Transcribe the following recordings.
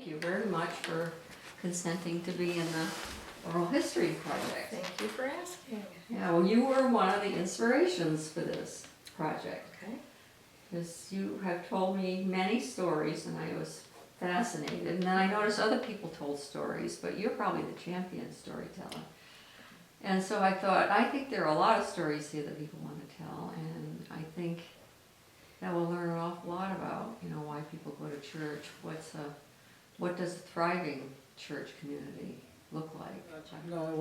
you very much for consenting to be in the Oral History Project. Thank you for asking. Yeah, well, you were one of the inspirations for this project. Okay. Because you have told me many stories and I was fascinated. And then I noticed other people told stories, but you're probably the champion storyteller. And so I thought, I think there are a lot of stories here that people want to tell, and I think that we'll learn an awful lot about, you know, why people go to church, what does a thriving church community look like? No, it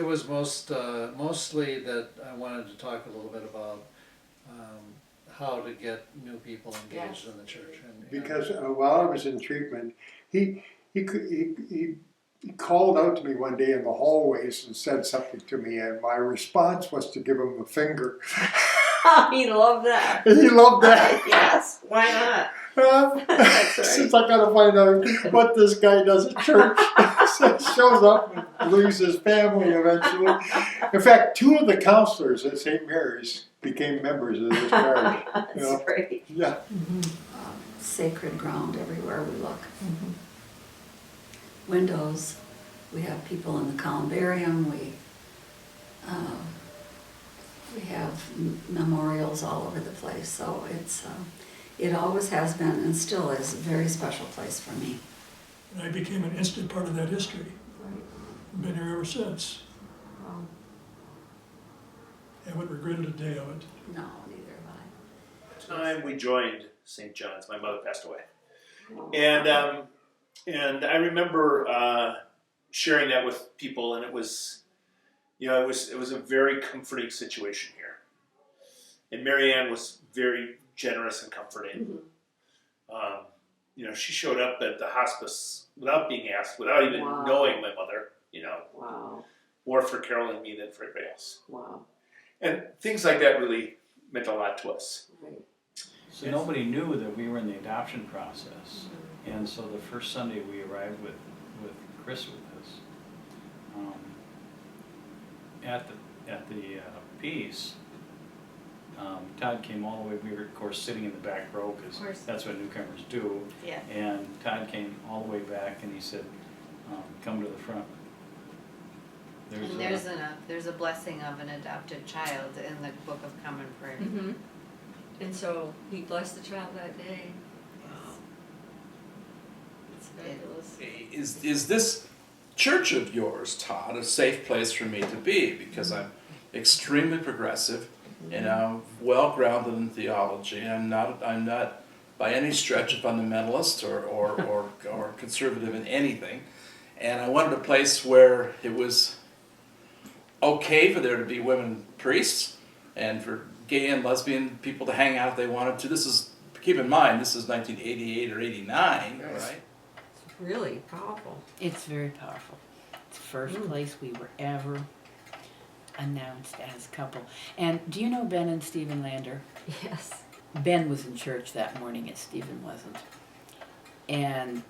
was mostly that I wanted to talk a little bit about how to get new people engaged in the church. And, Because while I was in treatment, he called out to me one day in the hallways and said something to me, and my response was to give him a finger. He loved that. And he loved that. Yes, why not? That's right. Since I gotta find out what this guy does at church. So he shows up and leaves his family eventually. In fact, 2 of the counselors at St. Mary's became members of this parish. You know? That's great. Yeah. Sacred ground everywhere we look. Windows, we have people in the columbarium, we have memorials all over the place, so it always has been and still is a very special place for me. And I became an instant part of that history. Right. Been here ever since. Wow. Haven't regretted a day of it. No, neither have I. Time we joined St. John's, my mother passed away, and I remember sharing that with people, and it was, you know, it was a very comforting situation here, and Mary Ann was very generous and comforting. You know, she showed up at the hospice without being asked, without even Wow. knowing my mother. You know, Wow. more for Carol and me than for everybody else, Wow. and things like that really meant a lot to us. Right. So nobody knew that we were in the adoption process, and so the first Sunday we arrived with Chris with us, at the piece. Todd came all the way. We were of course sitting in the back row Of course. because that's what newcomers do. Yeah. And Todd came all the way back and he said, "Come to the front." And there's a blessing of an adopted child in the Book of Common Prayer. Mm-hmm. And so he blessed the child that day. Wow. It's fabulous. Is this church of yours, Todd, a safe place for me to be? Because I'm extremely progressive and I'm well grounded in theology. I'm not by any stretch a fundamentalist or conservative in anything. And I wanted a place where it was okay for there to be women priests and for gay and lesbian people to hang out if they wanted to. This is, keep in mind, this is 1988 or 89, right? It's really powerful. It's very powerful. It's the first place we were ever announced as a couple. And do you know Ben and Stephen Lander? Yes. Ben was in church that morning and Stephen wasn't. And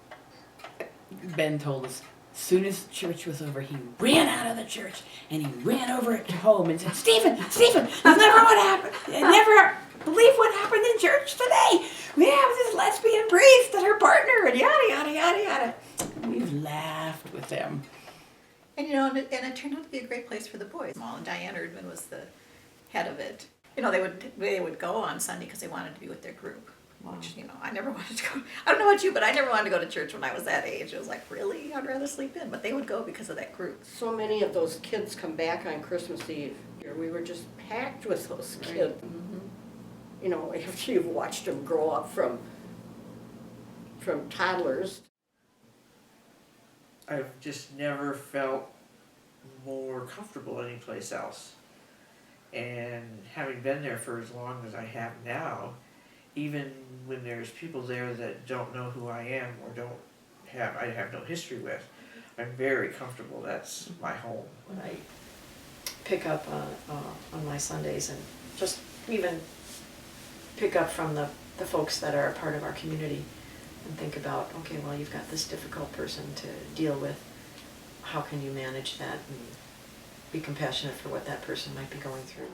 Ben told us, as soon as church was over, he ran out of the church and he ran over to home and said, Stephen, that's never what happened. I never believe what happened in church today. We have this lesbian priest and her partner and yada, yada, yada, yada. And we've laughed with them. And you know, and it turned out to be a great place for the boys. And Diane Erdman was the head of it. You know, they would go on Sunday because they wanted to be with their group. Wow. Which, you know, I never wanted to go. I don't know about you, but I never wanted to go to church when I was that age. It was like, really? I'd rather sleep in. But they would go because of that group. So many of those kids come back on Christmas Eve. We were just packed with those kids. Mm-hmm. You know, after you've watched them grow up from toddlers. I've just never felt more comfortable anyplace else. And having been there for as long as I have now, even when there's people there that don't know who I am or I have no history with, I'm very comfortable. That's my home. When I pick up on my Sundays and just even pick up from the folks that are a part of our community and think about, okay, well, you've got this difficult person to deal with. How can you manage that and be compassionate for what that person might be going through?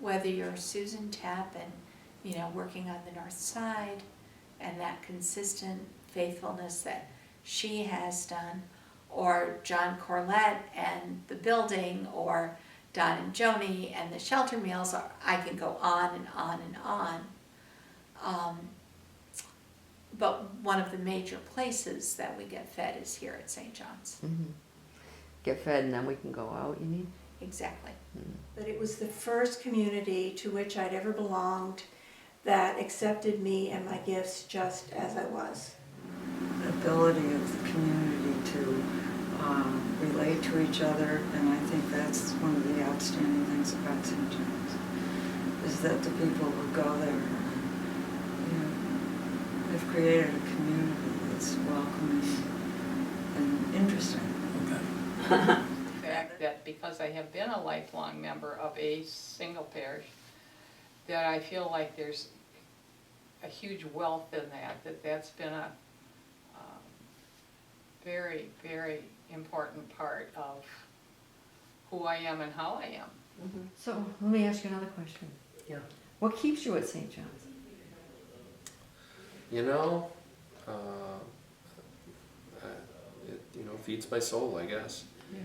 Whether you're Susan Tappan, you know, working on the north side, and that consistent faithfulness that she has done, or John Corlett and the building, or Don and Joni and the shelter meals, or I can go on and on and on. But one of the major places that we get fed is here at St. John's. Get fed and then we can go out, you mean? Exactly. But it was the first community to which I'd ever belonged that accepted me and my gifts just as I was. The ability of the community to relate to each other, and I think that's one of the outstanding things about St. John's, is that the people who go there, they've created a community that's welcoming and interesting. The fact that because I have been a lifelong member of a single parish, that I feel like there's a huge wealth in that's been a very, very important part of who I am and how I am. So let me ask you another question. Yeah. What keeps you at St. John's? You know, it feeds my soul, I guess. Yeah.